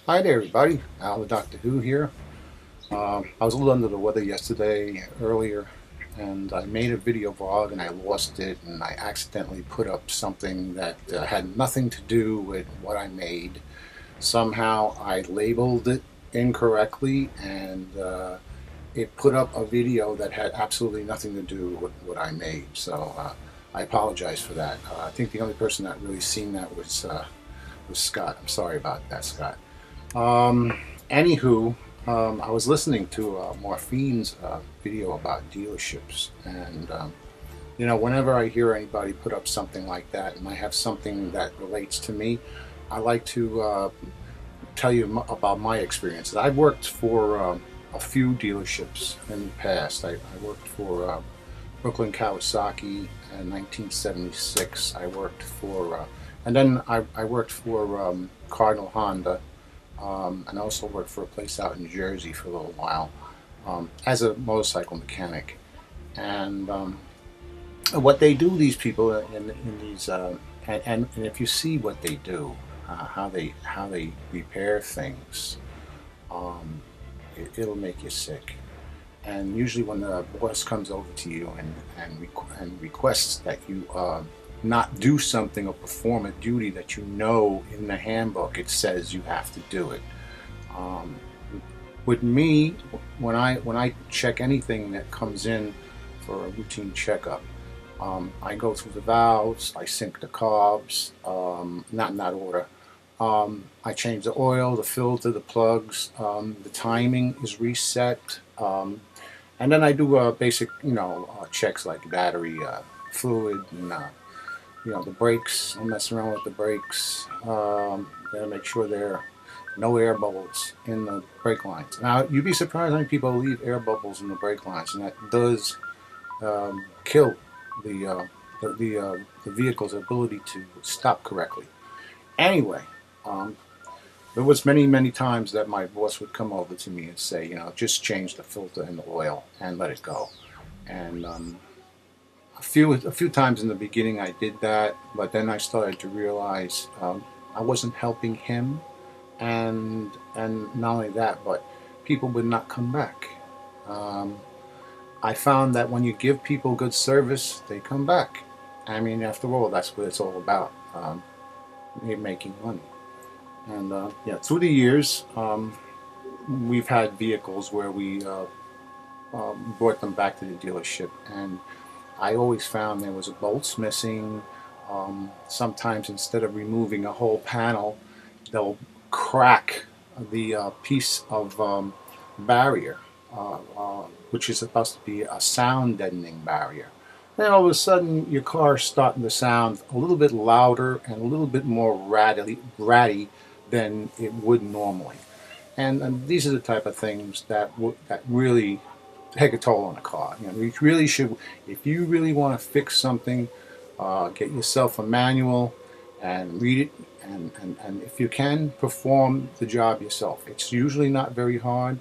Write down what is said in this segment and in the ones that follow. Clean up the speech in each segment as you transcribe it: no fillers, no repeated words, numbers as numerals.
Hi there, everybody. Al, the Doctor Who here. I was a little under the weather yesterday, earlier, and I made a video vlog and I lost it, and I accidentally put up something that had nothing to do with what I made. Somehow I labeled it incorrectly, and it put up a video that had absolutely nothing to do with what I made. So I apologize for that. I think the only person that really seen that was Scott. I'm sorry about that, Scott. Um, Anywho, I was listening to Morphine's video about dealerships, and whenever I hear anybody put up something like that, and I have something that relates to me, I like to tell you about my experiences. I've worked for a few dealerships in the past. I worked for Brooklyn Kawasaki in 1976. I worked for, and then I worked for Cardinal Honda, and I also worked for a place out in Jersey for a little while as a motorcycle mechanic. And what they do, these people in these, and if you see what they do, how they repair things, it'll make you sick. And usually, when the boss comes over to you and requests that you not do something or perform a duty that you know in the handbook it says you have to do it. Um, with me, when I check anything that comes in for a routine checkup, I go through the valves, I sync the carbs, not in that order. I change the oil, the filter, the plugs. The timing is reset. And then I do basic, checks like battery fluid and the brakes. I mess around with the brakes. Gotta make sure there are no air bubbles in the brake lines. Now you'd be surprised how many people leave air bubbles in the brake lines, and that does kill the vehicle's ability to stop correctly. Anyway, um, there was many times that my boss would come over to me and say, just change the filter and the oil and let it go. And a few times in the beginning I did that, but then I started to realize I wasn't helping him, and not only that, but people would not come back. Um, I found that when you give people good service, they come back. I mean, after all, that's what it's all about, making money. And yeah, through the years, we've had vehicles where we brought them back to the dealership, and I always found there was bolts missing. Sometimes instead of removing a whole panel, they'll crack the piece of barrier, which is supposed to be a sound deadening barrier. Then all of a sudden, your car's starting to sound a little bit louder and a little bit more ratty than it would normally. And these are the type of things that really take a toll on a car. You really should, if you really want to fix something, get yourself a manual and read it, and if you can, perform the job yourself. It's usually not very hard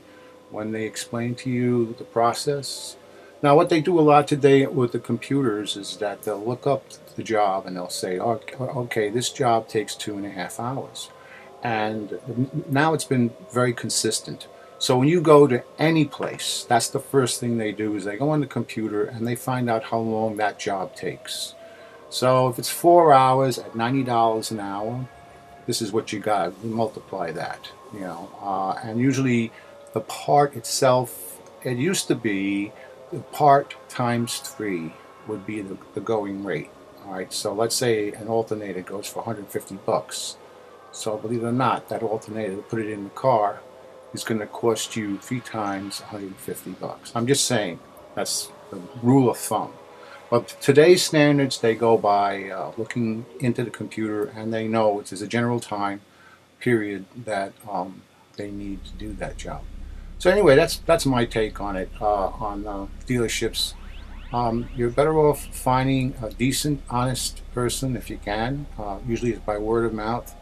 when they explain to you the process. Now, what they do a lot today with the computers is that they'll look up the job and they'll say, okay, this job takes 2.5 hours. And now it's been very consistent. So when you go to any place, that's the first thing they do is they go on the computer and they find out how long that job takes. So if it's 4 hours at $90 an hour, this is what you got. Multiply that, and usually the part itself, it used to be the part times 3 would be the going rate. All right, so let's say an alternator goes for 150 bucks. So believe it or not, that alternator, to put it in the car, is going to cost you 3 times 150 bucks. I'm just saying, that's the rule of thumb. But today's standards, they go by looking into the computer, and they know it's a general time period that they need to do that job. So anyway, that's my take on it, on dealerships. You're better off finding a decent, honest person if you can. Usually it's by word of mouth,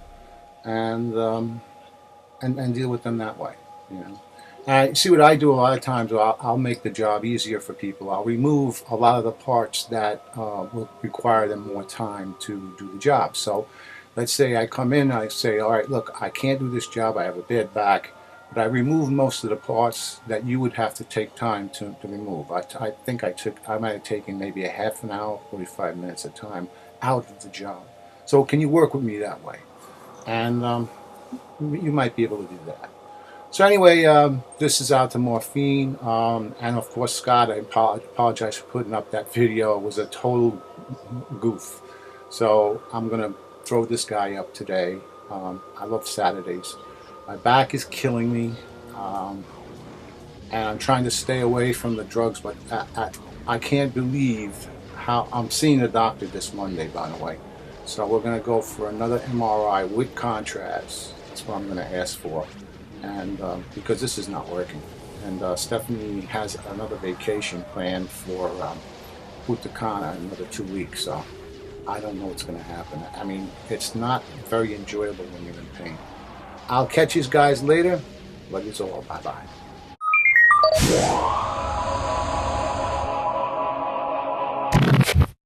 and and deal with them that way. You know. See what I do a lot of times. I'll make the job easier for people. I'll remove a lot of the parts that will require them more time to do the job. So let's say I come in and I say, all right, look, I can't do this job. I have a bad back. But I removed most of the parts that you would have to take time to remove. I think I might have taken maybe a half an hour, 45 minutes of time out of the job. So can you work with me that way? And you might be able to do that. So anyway, this is out to Morphine. And of course, Scott, I apologize for putting up that video. It was a total goof. So I'm going to throw this guy up today. I love Saturdays. My back is killing me, and I'm trying to stay away from the drugs, but I can't believe how I'm seeing a doctor this Monday, by the way. So we're going to go for another MRI with contrast. That's what I'm going to ask for, and because this is not working. And Stephanie has another vacation planned for Punta Cana in another 2 weeks, so I don't know what's going to happen. I mean, it's not very enjoyable when you're in pain. I'll catch you guys later. Love you all. Bye-bye.